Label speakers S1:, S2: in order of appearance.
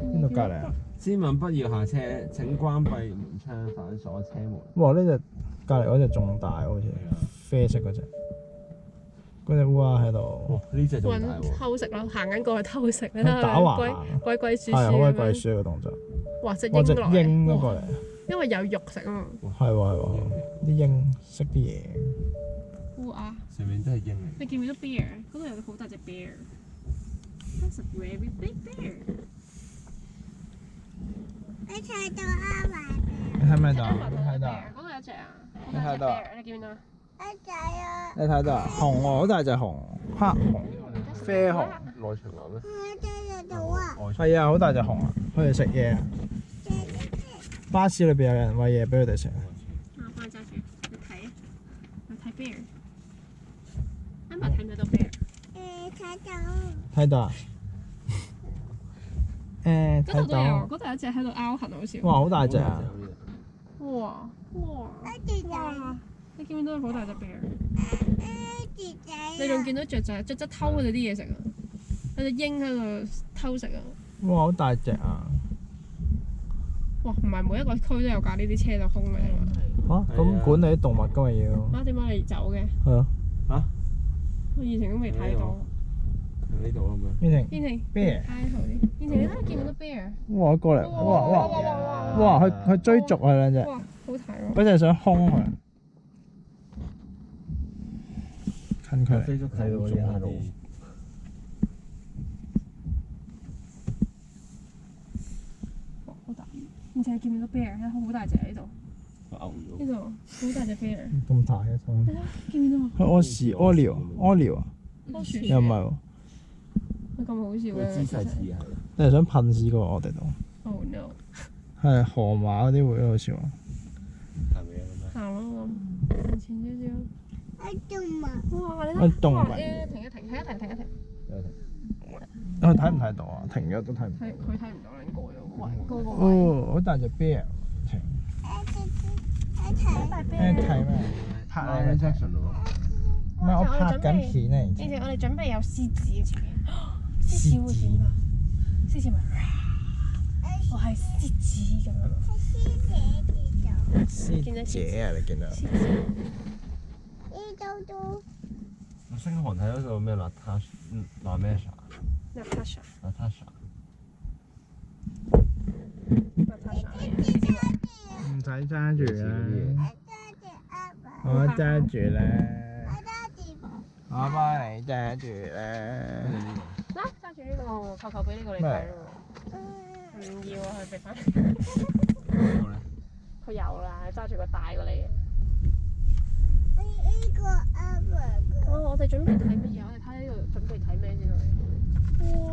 S1: 邊度隔離啊？
S2: 先問不要下車，請關閉門窗，反鎖車門。
S1: 哇！呢隻隔離嗰隻仲大好似啡色嗰隻。嗰隻烏鴉喺度。
S2: 呢隻仲大喎。
S3: 偷食咯，行緊過去偷食啦。
S1: 打橫行。
S3: 鬼鬼祟祟。
S1: 係好鬼鬼祟個動作。
S3: 哇！隻
S1: 哇！隻
S3: 鷹落嚟。
S1: 鷹都過嚟。
S3: 因為有肉食啊嘛。
S1: 係喎係喎，啲鷹識啲嘢。
S3: 烏鴉。
S2: 上面都係鷹嚟。
S3: 你見唔見到 bear？ 嗰度有個好大隻 bear。That's a very big bear。
S4: 你睇到阿華？
S1: 你睇唔睇到？你睇到？
S3: 嗰度有隻啊。
S1: 你睇到？
S3: 你見唔見到？
S4: 一仔啊！
S1: 你睇到啊？紅喎，好大隻熊，黑熊、啡熊。
S2: 內循環咩？
S4: 我睇到啊！
S1: 係啊，好大隻熊啊！佢哋食嘢啊！巴士裏邊有人餵嘢俾佢哋食。
S3: 我幫你揸住，你睇啊！你睇 bear。啱啱睇唔睇到 bear？
S4: 睇到。
S1: 睇到啊？
S3: 嗰度
S1: 睇到。
S3: 都有，嗰度有一隻喺度拗痕好似。
S1: 哇！好大隻啊！
S3: 哇哇！
S4: 一隻仔。
S3: 你見唔見到好大隻 bear？
S4: 一隻仔。
S3: 你仲見到雀仔偷佢哋啲嘢食啊！有隻鷹喺度偷食啊！
S1: 哇！好大隻啊！
S3: 哇！唔係每一個區都有架呢啲車就空嘅嘛？
S1: 嚇！咁管理啲動物㗎嘛要。
S3: 啊？點解你走嘅？
S1: 係啊。
S2: 嚇？
S3: 我以前都未睇到。
S2: 呢度咁樣。
S1: 邊停？
S3: 邊停
S1: bear。
S3: 挨後啲。邊停？你睇見唔到 bear？
S1: 哇！過嚟！哇！佢追逐啊兩隻。
S3: 哇！好睇喎！
S1: 嗰隻想兇佢。近距離。
S2: 飛速睇到嗰啲喺度。
S3: 好大，而且見唔見到 bear？好大隻喺度。
S2: 牛咗。
S3: 呢度好大隻 bear。
S1: 咁大嘅手。
S3: 見唔見到啊？
S1: 佢屙屎屙尿啊？又唔係喎。
S3: 佢咁好笑嘅。
S2: 姿勢似係。
S1: 你係想噴屎過我哋度？
S3: Oh no！
S1: 係河馬嗰啲會好笑啊！
S2: 係咪啊？
S3: 行咯咁，向前少少。
S4: 動物。
S3: 哇！你睇。
S1: 動物。
S3: 停一停，停一停。
S1: 我睇唔睇到啊？停咗都睇唔到。
S3: 佢睇唔到你過咗位，嗰個位。
S1: 哦，好大隻 bear，停。
S4: 睇
S1: 睇咩？拍你咩
S2: section 喎？
S1: 唔係我拍緊片啊！
S3: 以前我哋準備有獅子嘅前面，獅子會點㗎？獅子咪，我係獅子咁樣。
S1: 獅姐啊！你見到？
S2: 我星韓睇嗰個咩Natasha。
S1: 唔使揸住啦，我揸住啦，我幫你揸住啦。
S3: 嗱，揸住呢個，求求俾呢個你睇咯。唔要啊，佢俾翻。佢有啦，揸住個大過你嘅。我哋準備睇乜嘢？我哋睇呢度準備睇咩先啊？哇！